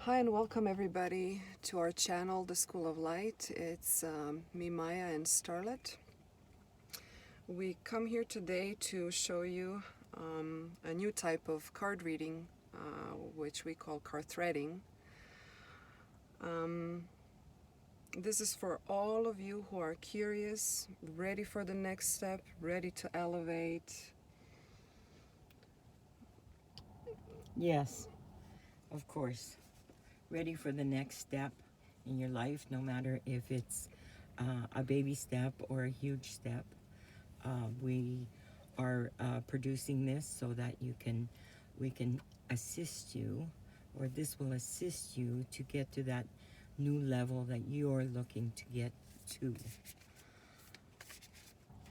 Hi and welcome everybody to our channel, The School of Light. It's me, Maya, and Starlet. We come here today to show you a new type of card reading, which we call card threading. This is for all of you who are curious, ready for the next step, ready to elevate. Yes, of course. Ready for the next step in your life, no matter if it's a baby step or a huge step. We are producing this so that we can assist you, or this will assist you to get to that new level that you're looking to get to.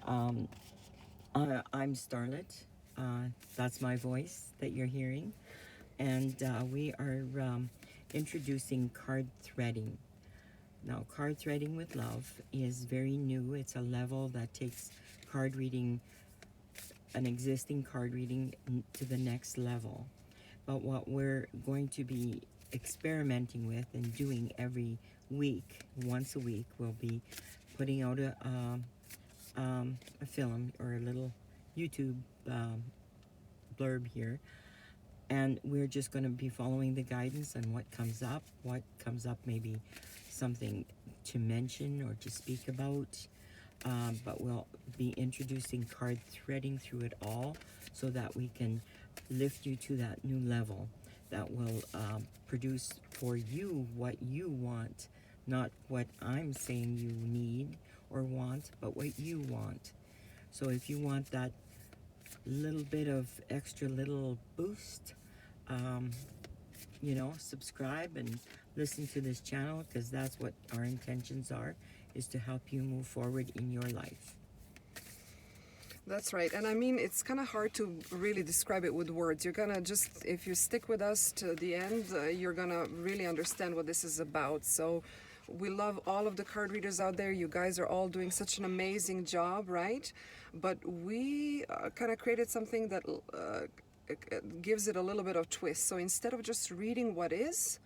I'm Starlet. That's my voice that you're hearing. And we are introducing card threading. Now, card threading with love is very new. It's a level that takes card reading, an existing card reading, to the next level. But what we're going to be experimenting with and doing every week, once a week, we'll be putting out a film or a little YouTube blurb here, and we're just going to be following the guidance and what comes up maybe something to mention or to speak about, but we'll be introducing card threading through it all so that we can lift you to that new level that will produce for you what you want, not what I'm saying you need or want, but what you want. So if you want that little bit of extra little boost, subscribe and listen to this channel, because that's what our intentions are, is to help you move forward in your life. That's right. And I mean, it's kind of hard to really describe it with words. You're going to just, if you stick with us to the end, you're going to really understand what this is about. So we love all of the card readers out there. You guys are all doing such an amazing job, right? But we kind of created something that gives it a little bit of twist. So instead of just reading what is,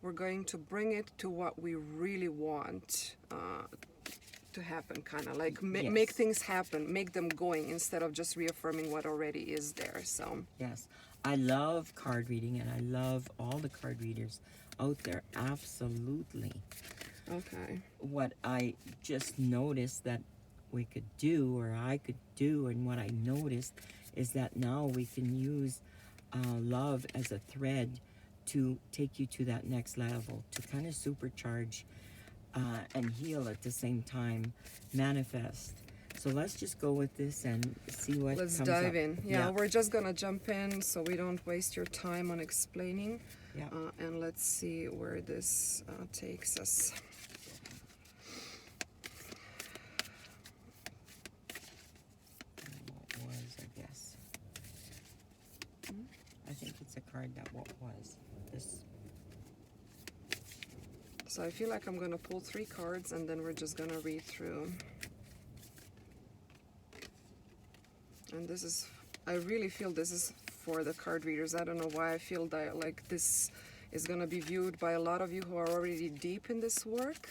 we're going to bring it to what we really want to happen, kind of like Yes. Make things happen, make them going, instead of just reaffirming what already is there. So yes, I love card reading, and I love all the card readers out there, absolutely. okay, What I just noticed that we could do, or I could do, and what I noticed is that now we can use love as a thread to take you to that next level, to kind of supercharge and heal at the same time, manifest. So let's just go with this and see what let's comes dive up. in. Yeah, we're just gonna jump in so we don't waste your time on explaining. Yeah. And let's see where this takes us. What was, I guess. I think it's a card that what was. This. So I feel like I'm gonna pull 3 cards and then we're just gonna read through. And this is, I really feel this is for the card readers. I don't know why I feel that like this is gonna be viewed by a lot of you who are already deep in this work,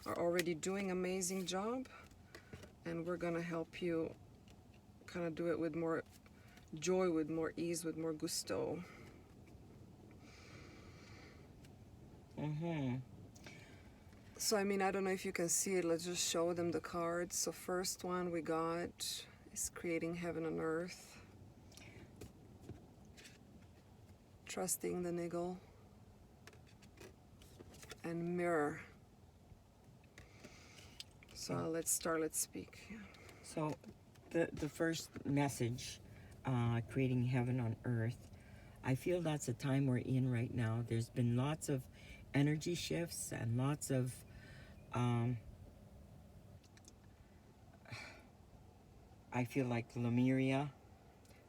are already doing an amazing job, and we're gonna help you kind of do it with more joy, with more ease, with more gusto. So I mean, I don't know if you can see it. Let's just show them the cards. So first one we got is creating heaven on earth, trusting the niggle, and mirror. So let's start, let's speak. So the first message, creating heaven on earth, I feel that's a time we're in right now. There's been lots of energy shifts and lots of I feel like Lemuria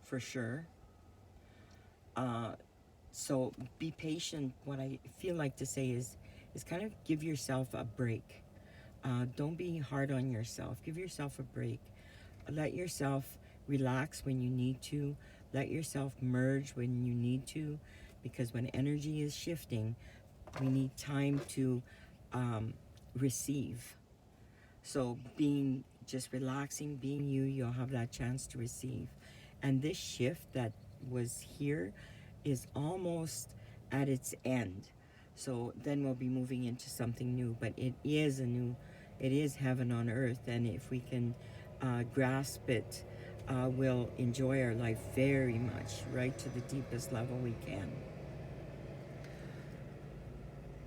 for sure. So be patient. What I feel like to say is kind of give yourself a break. Don't be hard on yourself. Give yourself a break. Let yourself relax when you need to. Let yourself merge when you need to, because when energy is shifting, We need time to receive. So being just relaxing, being you, you'll have that chance to receive. And this shift that was here is almost at its end. So then we'll be moving into something new, but it is it is heaven on earth. And if we can grasp it, we'll enjoy our life very much, right to the deepest level we can.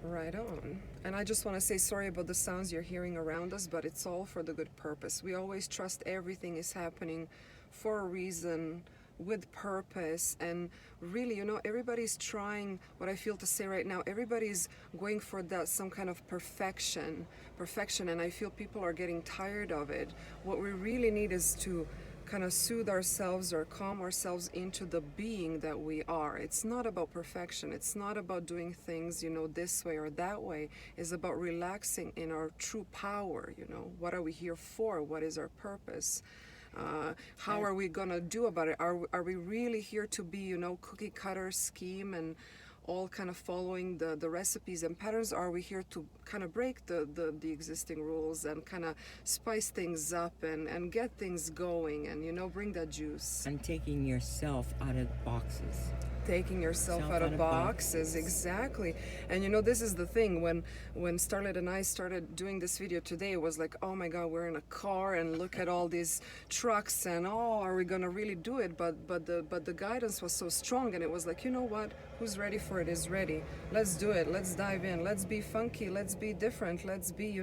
Right on. And I just want to say sorry about the sounds you're hearing around us, but it's all for the good purpose. We always trust everything is happening for a reason, with purpose. And really, everybody's trying, what I feel to say right now, everybody's going for that, some kind of perfection, and I feel people are getting tired of it. What we really need is to kind of soothe ourselves or calm ourselves into the being that we are. It's not about perfection. It's not about doing things, this way or that way. It's about relaxing in our true power. What are we here for? What is our purpose? How are we gonna do about it? Are we really here to be, cookie cutter scheme and all kind of following the recipes and patterns? Are we here to kind of break the existing rules and kind of spice things up and get things going and bring that juice? And taking yourself out of boxes. Taking yourself out of boxes, exactly. And this is the thing, when Starlet and I started doing this video today, it was like, oh my god, we're in a car and look at all these trucks and are we gonna really do it? But the guidance was so strong, and it was like, you know what, who's ready for it is ready. Let's do it. Let's dive in. Let's be funky. Let's be different. Let's be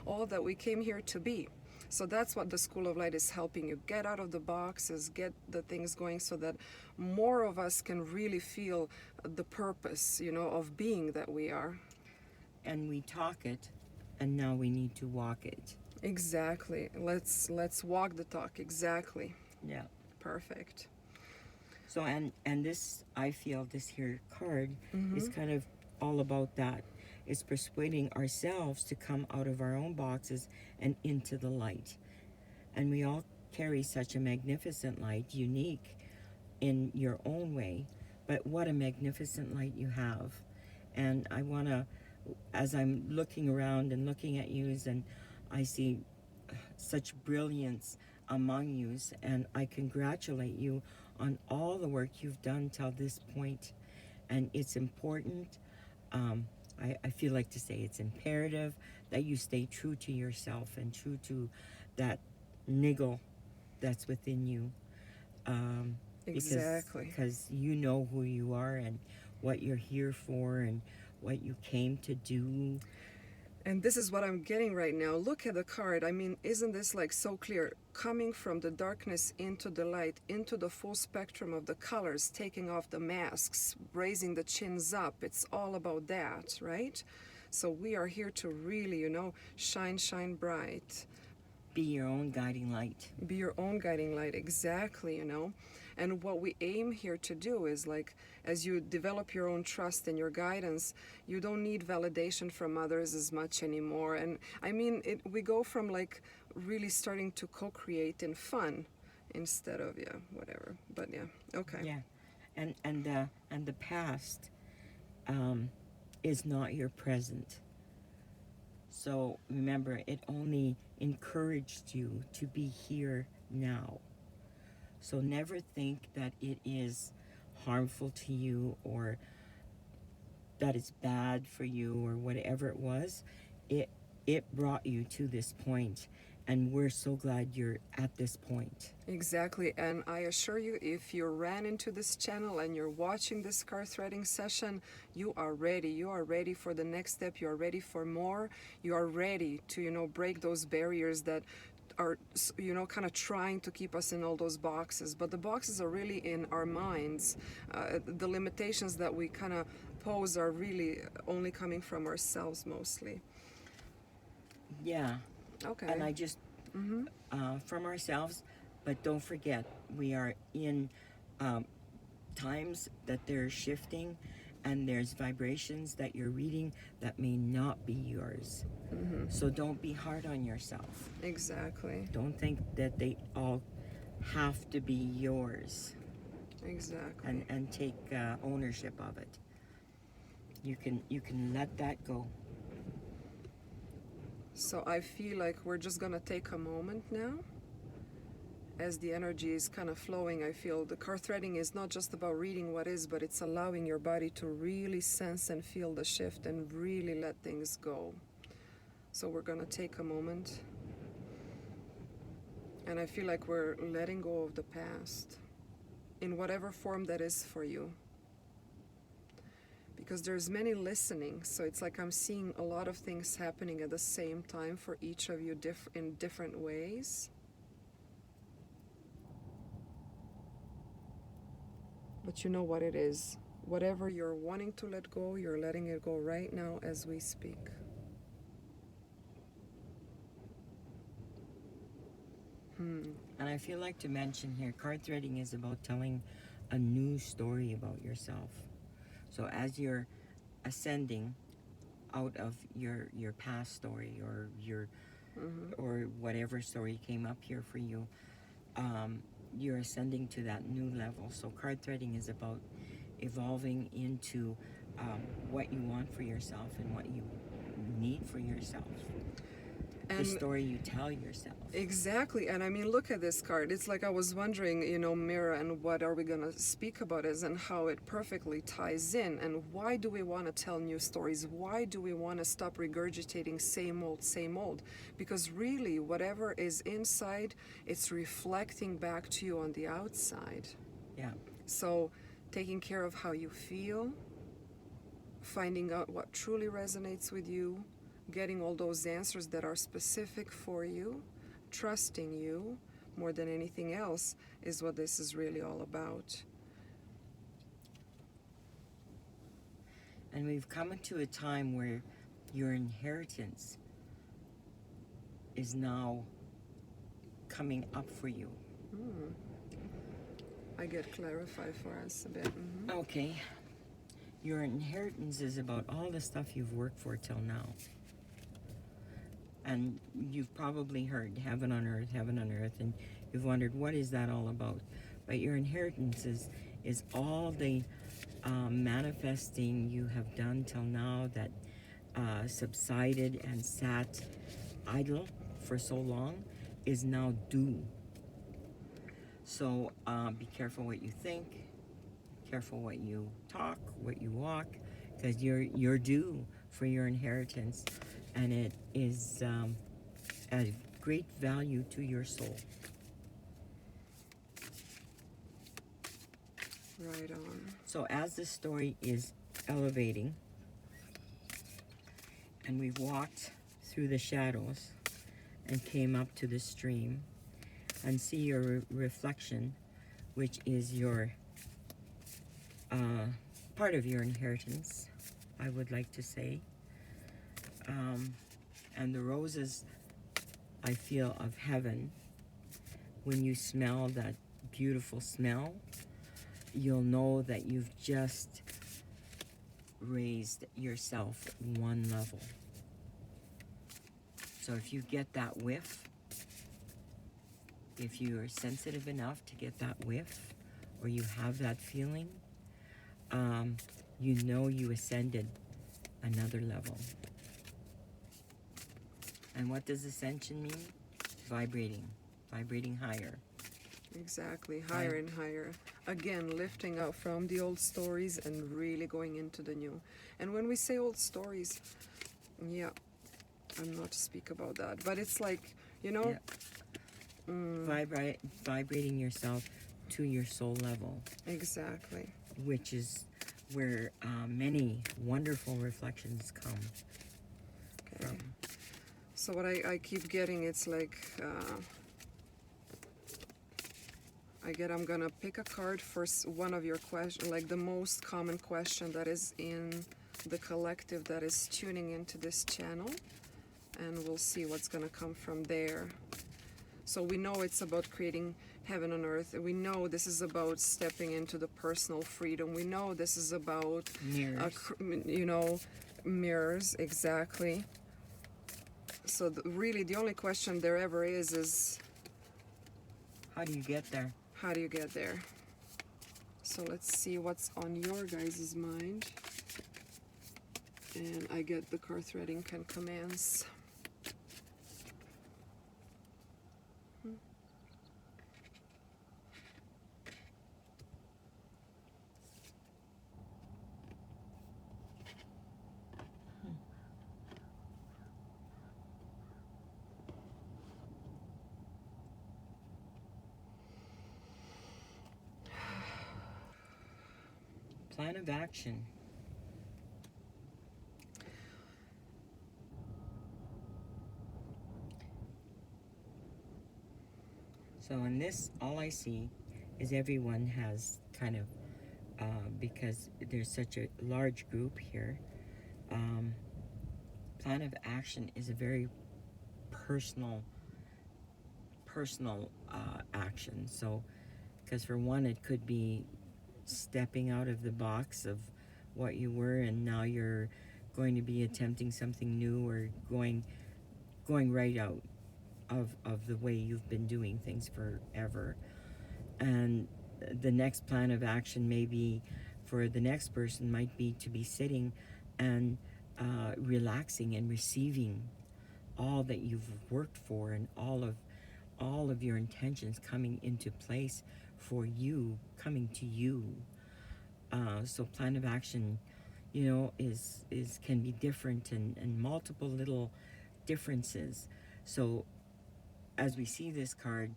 all that we came here to be. So that's what the School of Light is helping you get out of the boxes, get the things going, so that more of us can really feel the purpose, of being that we are. And we talk it, and now we need to walk it. Exactly. Let's walk the talk. Exactly. Yeah. Perfect. So and this, I feel this here card is kind of all about that. It's persuading ourselves to come out of our own boxes and into the light. And we all carry such a magnificent light, unique in your own way, but what a magnificent light you have. And I want to, as I'm looking around and looking at you, and I see such brilliance among you, and I congratulate you on all the work you've done till this point. And it's important, I feel like to say it's imperative that you stay true to yourself and true to that niggle that's within you. Exactly. Because you know who you are and what you're here for and what you came to do. And this is what I'm getting right now. Look at the card. I mean, isn't this like so clear? Coming from the darkness into the light, into the full spectrum of the colors, taking off the masks, raising the chins up. It's all about that, right? So we are here to really, shine bright. Be your own guiding light. Be your own guiding light, exactly, And what we aim here to do is, like, as you develop your own trust and your guidance, you don't need validation from others as much anymore. And I mean, we go from like really starting to co-create in fun instead of whatever. But okay. Yeah, and the past is not your present. So remember, it only encouraged you to be here now. So never think that it is harmful to you or that it's bad for you or whatever it was. It brought you to this point, and we're so glad you're at this point. Exactly, and I assure you, if you ran into this channel and you're watching this card threading session, you are ready. You are ready for the next step. You are ready for more. You are ready to, break those barriers that are, kind of trying to keep us in all those boxes. But the boxes are really in our minds. The limitations that we kind of pose are really only coming from ourselves mostly. Yeah. Okay. And I just, from ourselves, but don't forget, we are in times that they're shifting, and there's vibrations that you're reading that may not be yours. So don't be hard on yourself. Exactly. Don't think that they all have to be yours. Exactly. And take ownership of it. You can let that go. So I feel like we're just gonna take a moment now. As the energy is kind of flowing, I feel the card threading is not just about reading what is, but it's allowing your body to really sense and feel the shift and really let things go. So we're gonna take a moment. And I feel like we're letting go of the past in whatever form that is for you. Because there's many listening, so it's like I'm seeing a lot of things happening at the same time for each of you in different ways. But you know what it is. Whatever you're wanting to let go, you're letting it go right now as we speak. And I feel like to mention here, card threading is about telling a new story about yourself. So as you're ascending out of your past story or or whatever story came up here for you, you're ascending to that new level. So card threading is about evolving into what you want for yourself and what you need for yourself. The story you tell yourself. Exactly. And I mean, look at this card. It's like I was wondering, mirror, and what are we going to speak about is, and how it perfectly ties in. And why do we want to tell new stories? Why do we want to stop regurgitating same old, same old? Because really, whatever is inside, it's reflecting back to you on the outside. Yeah. So taking care of how you feel, finding out what truly resonates with you, getting all those answers that are specific for you, trusting you more than anything else is what this is really all about. And we've come into a time where your inheritance is now coming up for you. I get clarified for us a bit. Okay. Your inheritance is about all the stuff you've worked for till now. And you've probably heard heaven on earth, and you've wondered, what is that all about? But your inheritance is all the manifesting you have done till now that subsided and sat idle for so long is now due. So be careful what you think, careful what you talk, what you walk, because you're due for your inheritance. And it is a great value to your soul. Right on. So as the story is elevating, and we've walked through the shadows and came up to the stream, and see your reflection, which is your part of your inheritance, I would like to say. And the roses, I feel, of heaven, when you smell that beautiful smell, you'll know that you've just raised yourself one level. So if you get that whiff, if you are sensitive enough to get that whiff, or you have that feeling, you know you ascended another level. And what does ascension mean? Vibrating higher. Exactly, higher and higher. Again, lifting out from the old stories and really going into the new. And when we say old stories, yeah, I'm not to speak about that, but it's like, Vibrating yourself to your soul level. Exactly. Which is where many wonderful reflections come from. So what I keep getting, it's like, I'm gonna pick a card for one of your questions, like the most common question that is in the collective that is tuning into this channel, and we'll see what's gonna come from there. So we know it's about creating heaven on earth. We know this is about stepping into the personal freedom. We know this is about mirrors. Mirrors, exactly. So really the only question there ever is how do you get there? How do you get there? So let's see what's on your guys' mind. And I get the card threading can commence. Plan of action. So in this, all I see is everyone has kind of, because there's such a large group here, plan of action is a very personal action. So, because for one, it could be stepping out of the box of what you were, and now you're going to be attempting something new, or going right out of the way you've been doing things forever. And the next plan of action maybe for the next person might be to be sitting and relaxing and receiving all that you've worked for, and all of your intentions coming into place for you, coming to you. So plan of action, is can be different, and multiple little differences. So as we see this card,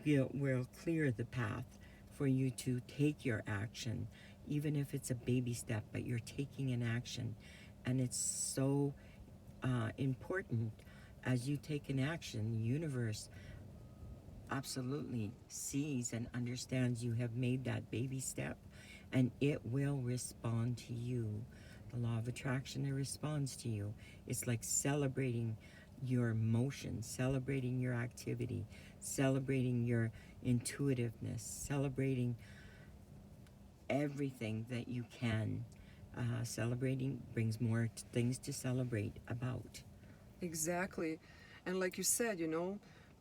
we'll clear the path for you to take your action, even if it's a baby step, but you're taking an action. And it's so important. As you take an action, the universe absolutely sees and understands you have made that baby step, and it will respond to you. The law of attraction, it responds to you. It's like celebrating your motion, celebrating your activity, celebrating your intuitiveness, celebrating everything that you can. Celebrating brings more things to celebrate about. Exactly. And like you said,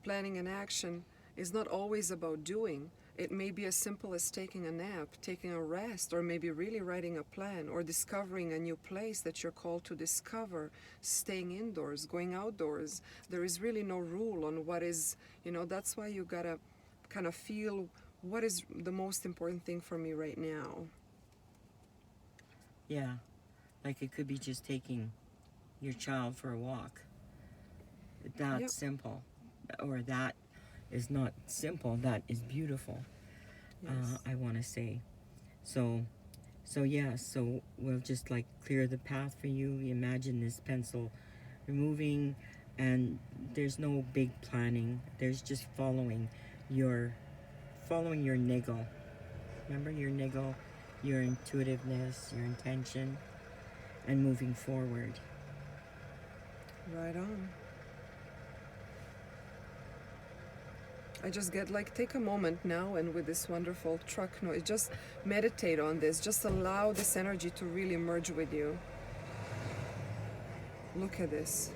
planning an action is not always about doing. It may be as simple as taking a nap, taking a rest, or maybe really writing a plan, or discovering a new place that you're called to discover, staying indoors, going outdoors. There is really no rule on what is, that's why you gotta kind of feel what is the most important thing for me right now. Yeah, like it could be just taking your child for a walk. That's Yep. simple. Or that is not simple, that is beautiful. Yes. I want to say. So we'll just like clear the path for you. Imagine this pencil removing, and there's no big planning. There's just following your niggle. Remember your niggle, your intuitiveness, your intention, and moving forward. Right on. I just get take a moment now, and with this wonderful truck noise, just meditate on this. Just allow this energy to really merge with you. Look at this.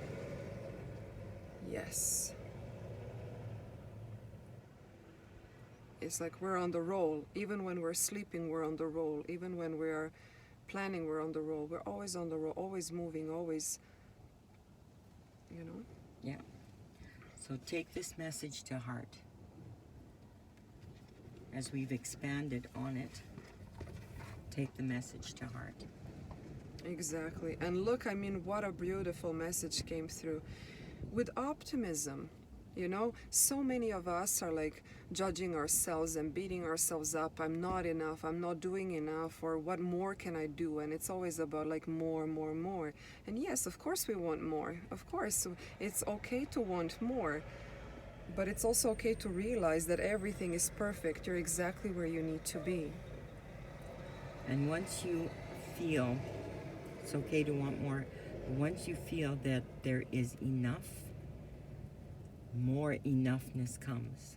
Yes. It's like we're on the roll. Even when we're sleeping, we're on the roll. Even when we're planning, we're on the roll. We're always on the roll, always moving, always, Yeah. So take this message to heart. As we've expanded on it, take the message to heart. Exactly. And look, what a beautiful message came through. With optimism, so many of us are judging ourselves and beating ourselves up. I'm not enough, I'm not doing enough, or what more can I do? And it's always about more, more, more. And yes, of course we want more. Of course, it's okay to want more. But it's also okay to realize that everything is perfect. You're exactly where you need to be. And once you feel it's okay to want more, once you feel that there is enough, more enoughness comes.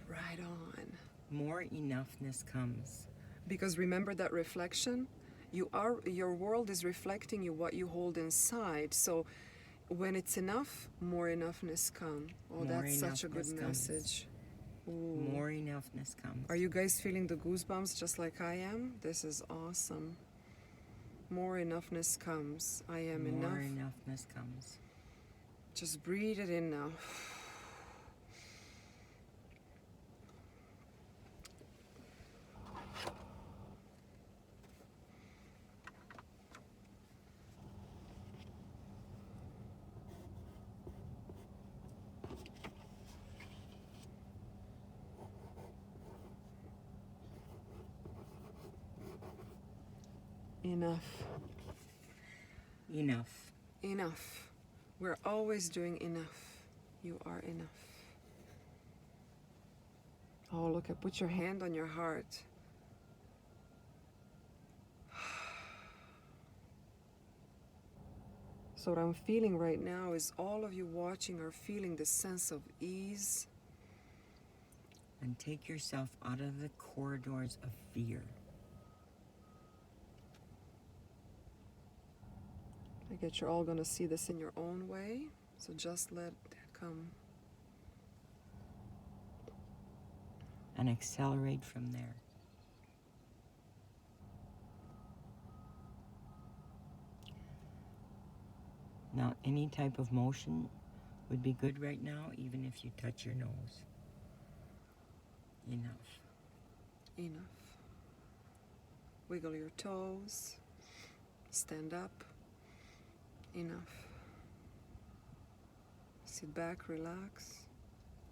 Right on. More enoughness comes. Because remember that reflection? Your world is reflecting you what you hold inside. So when it's enough, more enoughness come. Oh, that's such a good message. Ooh. More enoughness comes. Are you guys feeling the goosebumps just like I am? This is awesome. more enoughness comes. I am More enough. enoughness comes. Just breathe it in now. Enough. Enough. Enough. We're always doing enough. You are enough. Oh, look, put your hand on your heart. So what I'm feeling right now is all of you watching are feeling this sense of ease. And take yourself out of the corridors of fear. I get you're all gonna see this in your own way, so just let that come. And accelerate from there. Now, any type of motion would be good right now, even if you touch your nose. Enough. Enough. Wiggle your toes. Stand up. Enough. Sit back, relax.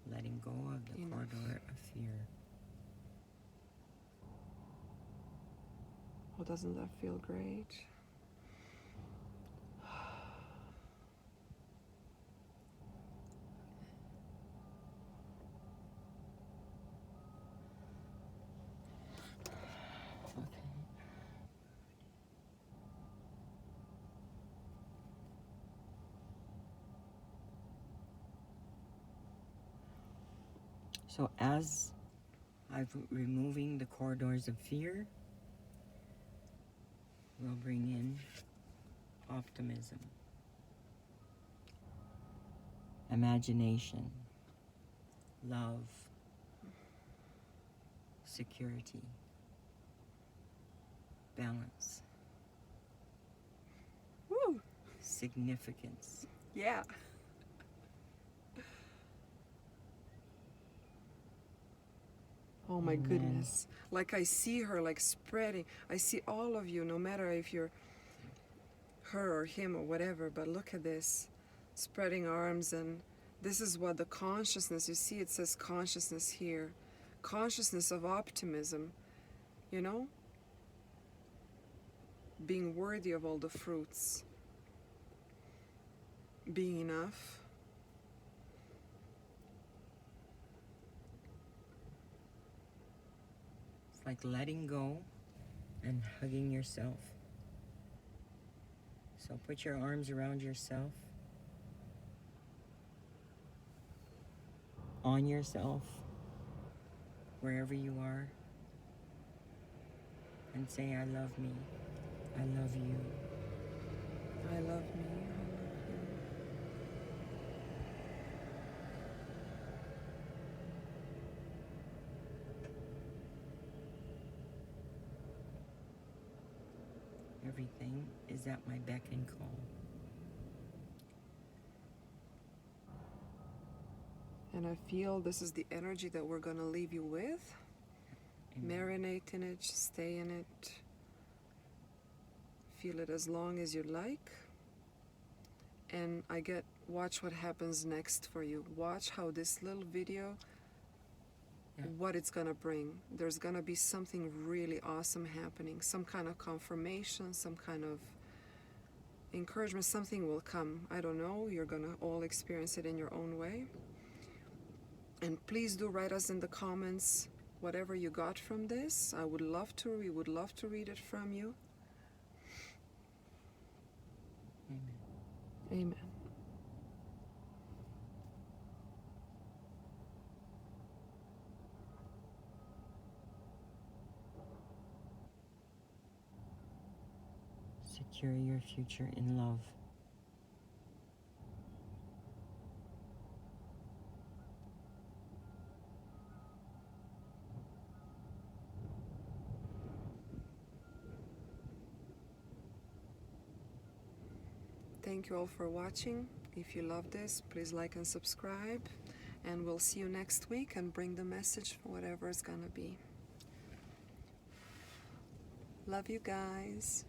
Letting go of the Enough. corridor of fear. Oh, doesn't that feel great? Okay. So as I'm removing the corridors of fear, we'll bring in optimism, imagination, love, security, balance, Woo! significance. Yeah. Oh my Amen. goodness. Like I see her like spreading. I see all of you, no matter if you're her or him or whatever, but look at this. Spreading arms, and this is what the consciousness, you see it says consciousness here. Consciousness of optimism, you know? Being worthy of all the fruits. Being enough. It's like letting go and hugging yourself. So put your arms around yourself, on yourself, wherever you are, and say, I love me, I love you. I love me. I love you. Everything is at my beck and call. And I feel this is the energy that we're going to leave you with. Amen. Marinate in it, stay in it. Feel it as long as you like. And watch what happens next for you. Watch how this little video, what it's gonna bring. There's gonna be something really awesome happening. Some kind of confirmation, some kind of encouragement, something will come. I don't know, you're gonna all experience it in your own way. And please do write us in the comments whatever you got from this. We would love to read it from you. Amen. Amen. Secure your future in love. thank you all for watching. If you love this, please like and subscribe. And we'll see you next week and bring the message for whatever it's gonna be. Love you guys.